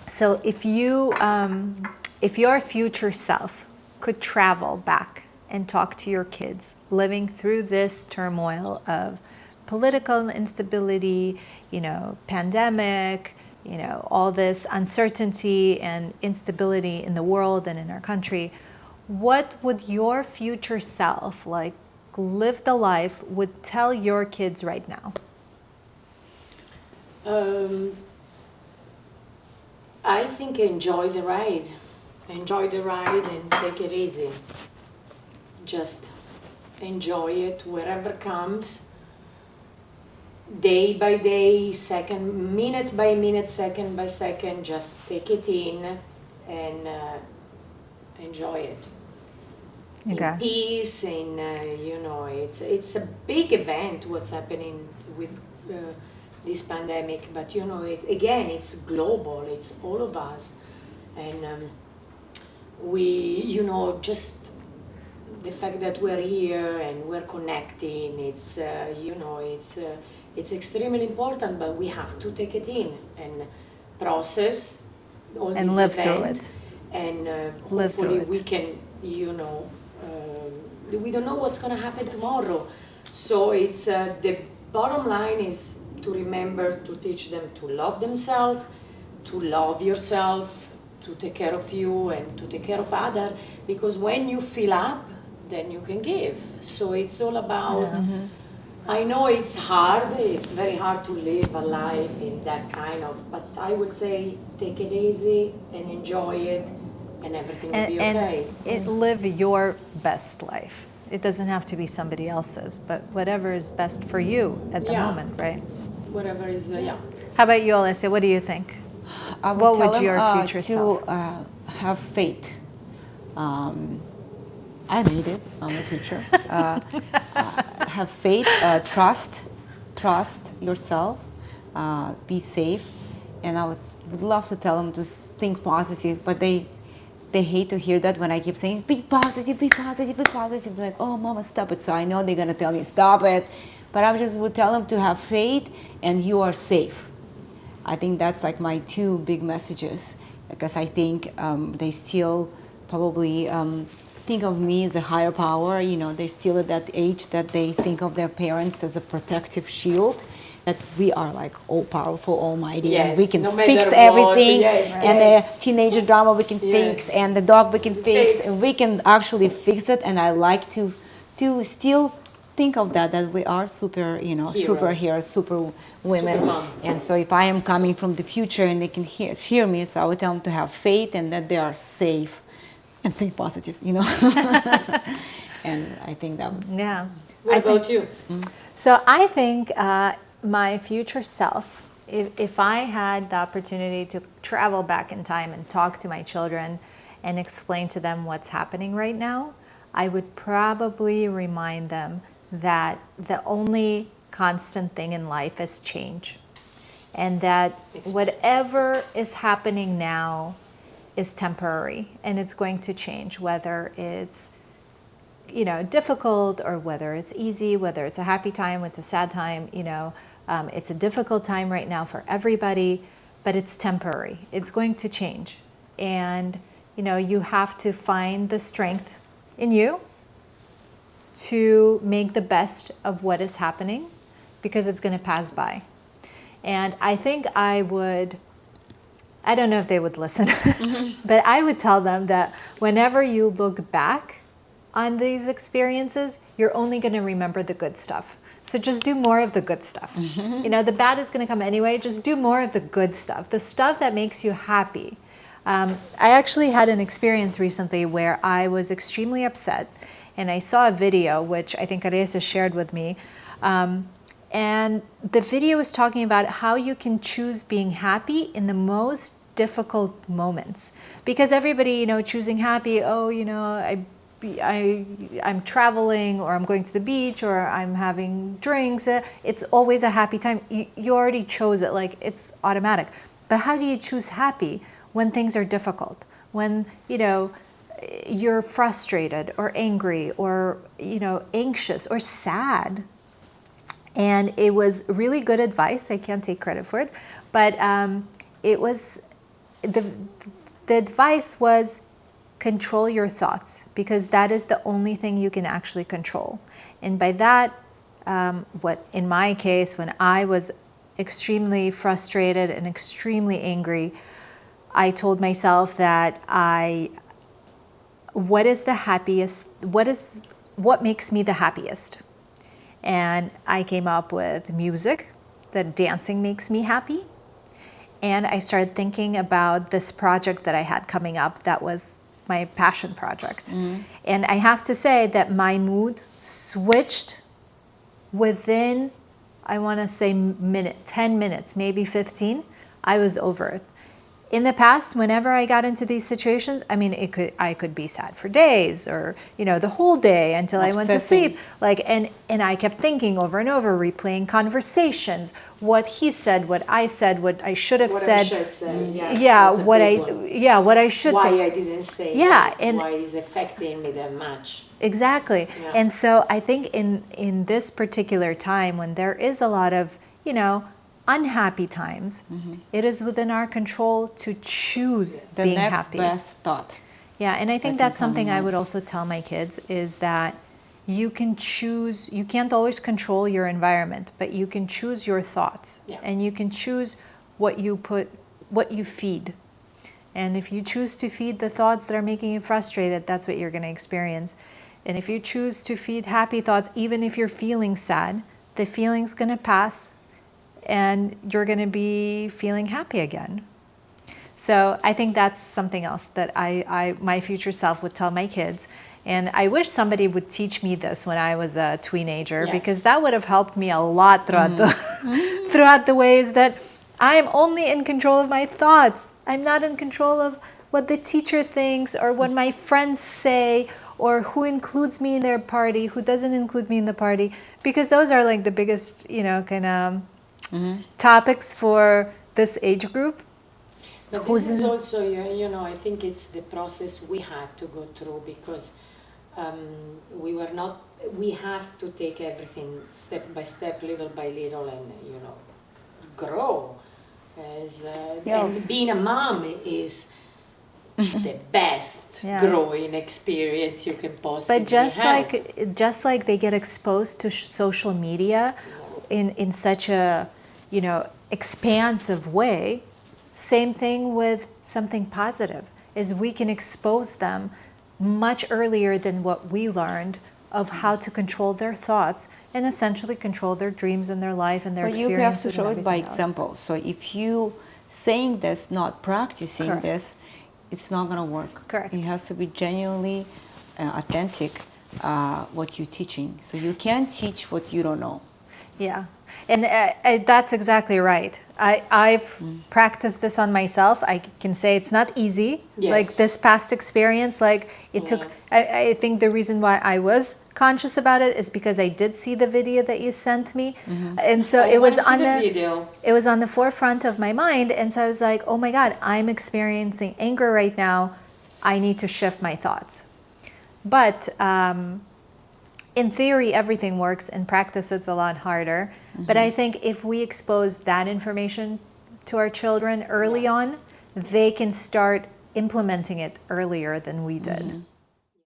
So if your future self could travel back and talk to your kids living through this turmoil of political instability, pandemic, all this uncertainty and instability in the world and in our country, what would your future self, like lived a life, would tell your kids right now? I think enjoy the ride. Enjoy the ride and take it easy. Just enjoy it wherever comes. Day by day, minute by minute, second by second, just take it in and enjoy it. Okay. In peace, it's a big event what's happening with this pandemic, but it's global, it's all of us, and we, just the fact that we're here and we're connecting, it's it's extremely important, but we have to take it in and process all and this live event, through it. and Live through hopefully it. we can, we don't know what's going to happen tomorrow, so it's the bottom line is to remember to teach them to love themselves, to love yourself, to take care of you and to take care of others, because when you fill up, then you can give. So it's all about, I know it's hard, it's very hard to live a life in that kind of, but I would say take it easy and enjoy it, and everything will be okay. And live your best life. It doesn't have to be somebody else's, but whatever is best for you at the moment, right? Whatever is, How about you, Alessia? What do you think? I would What tell would them, your future self? to have faith. I made it. I'm a teacher. Have faith, trust yourself, be safe, and I would love to tell them to think positive, but they hate to hear that when I keep saying be positive, be positive, be positive. They're like, oh, Mama, stop it. So I know they're gonna tell me stop it, but I just would tell them to have faith and you are safe. I think that's like my two big messages, because I think they still probably think of me as a higher power. They're still at that age that they think of their parents as a protective shield, that we are like all powerful, almighty, and we can fix everything. And the teenager drama we can fix, and the dog we can fix, and we can actually fix it. And I like to still think of that we are superheroes, super women. Supermom. And so if I am coming from the future and they can hear me, so I would tell them to have faith and that they are safe and think positive, And I think that was... Yeah. What about you? So I think my future self, if I had the opportunity to travel back in time and talk to my children and explain to them what's happening right now, I would probably remind them that the only constant thing in life is change, and that whatever is happening now is temporary and it's going to change, whether it's difficult or whether it's easy, whether it's a happy time, it's a sad time, it's a difficult time right now for everybody, but it's temporary. It's going to change. And, you have to find the strength in you to make the best of what is happening, because it's going to pass by. And I think I don't know if they would listen, but I would tell them that whenever you look back on these experiences, you're only going to remember the good stuff. So just do more of the good stuff. The bad is going to come anyway. Just do more of the good stuff, the stuff that makes you happy. I actually had an experience recently where I was extremely upset, and I saw a video, which I think Aresa shared with me, and the video was talking about how you can choose being happy in the most difficult moments. Because everybody, choosing happy, I'm traveling, or I'm going to the beach, or I'm having drinks. It's always a happy time. You already chose it, like it's automatic. But how do you choose happy when things are difficult? When, you're frustrated or angry or, anxious or sad. And it was really good advice. I can't take credit for it, but it was the advice was control your thoughts, because that is the only thing you can actually control. And by that, what in my case, when I was extremely frustrated and extremely angry, I told myself that what makes me the happiest? And I came up with music, that dancing makes me happy. And I started thinking about this project that I had coming up that was my passion project. And I have to say that my mood switched within, I want to say 10 minutes, maybe 15. I was over it. In the past, whenever I got into these situations, I mean, I could be sad for days, or the whole day until I went to sleep. And I kept thinking over and over, replaying conversations, what he said, what I said, what I should have said. What I should say. Yes, yeah, that's a what big I one. yeah, what I should say. Why I didn't say Yeah, that, and why it's affecting me that much. Exactly. Yeah. And so I think in this particular time, when there is a lot of, unhappy times, it is within our control to choose being happy. The next best thought. Yeah, and I think that can that's come something in I mind. would also tell my kids, is that you can choose, you can't always control your environment, but you can choose your thoughts. Yeah. And you can choose what you feed. And if you choose to feed the thoughts that are making you frustrated, that's what you're going to experience. And if you choose to feed happy thoughts, even if you're feeling sad, the feeling's going to pass and you're going to be feeling happy again. So I think that's something else that my future self would tell my kids. And I wish somebody would teach me this when I was a teenager, Yes. because that would have helped me a lot throughout throughout the ways that I'm only in control of my thoughts. I'm not in control of what the teacher thinks, or what my friends say, or who includes me in their party, who doesn't include me in the party, because those are like the biggest, kind of topics for this age group. But this is also, I think it's the process we had to go through, because we have to take everything step by step, little by little, and, grow. And being a mom is the best growing experience you can possibly But have. just like they get exposed to social media in such a, expansive way, same thing with something positive, is we can expose them much earlier than what we learned of how to control their thoughts and essentially control their dreams and their life and their But you experiences. have to show and it by everything else. example. So if you saying this, not practicing Correct. this, it's not going to work. Correct. It has to be genuinely authentic, what you're teaching. So you can't teach what you don't know. Yeah, and that's exactly right. I've practiced this on myself. I can say it's not easy. Yes. Like this past experience, like it took. I think the reason why I was conscious about it is because I did see the video that you sent me, and so it was on the video. It was on the forefront of my mind, and so I was like, oh my God, I'm experiencing anger right now. I need to shift my thoughts. But in theory, everything works. In practice, it's a lot harder. But I think if we expose that information to our children early on, they can start implementing it earlier than we did.